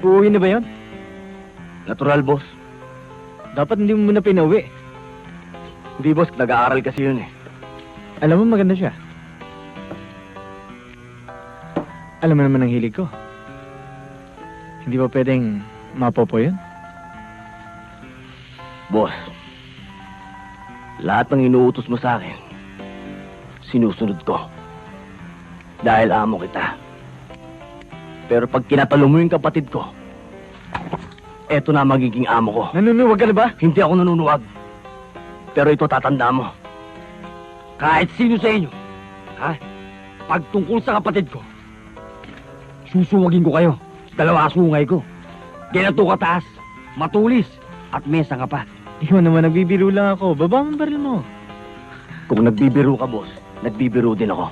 Uuwi na ba yun? Natural, boss. Dapat hindi mo muna pinauwi. Hindi, boss. Nag-aaral kasi yun eh. Alam mo, maganda siya. Alam mo naman ang hilig ko. Hindi ba pwedeng mapopo yun? Boss, lahat ng inuutos mo sa akin, sinusunod ko. Dahil amo kita. Pero pag kinatalo mo yung kapatid ko, eto na magiging amo ko. Nanunuwag ka na ba? Hindi ako nanunuwag. Pero ito tatanda mo. Kahit sino sa inyo, ha? Pag tungkol sa kapatid ko, susuwagin ko kayo. Dalawa sungay ko. Ginato kataas, matulis, at mesa ka pa. Ikaw naman, nagbibiro lang ako. Baba mo ang baril mo. Kung nagbibiro ka, boss, nagbibiro din ako.